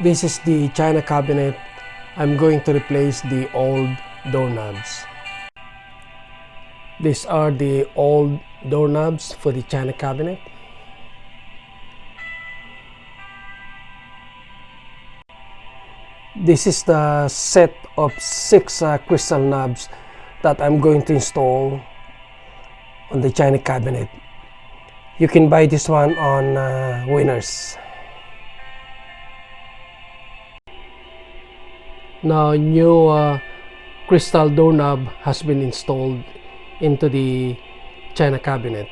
This is the China cabinet. I'm going to replace the old doorknobs. These are the old doorknobs for the China cabinet. This is the set of 6 crystal knobs that I'm going to install on the China cabinet. You can buy this one on Winners. Now, new crystal doorknob has been installed into the China cabinet.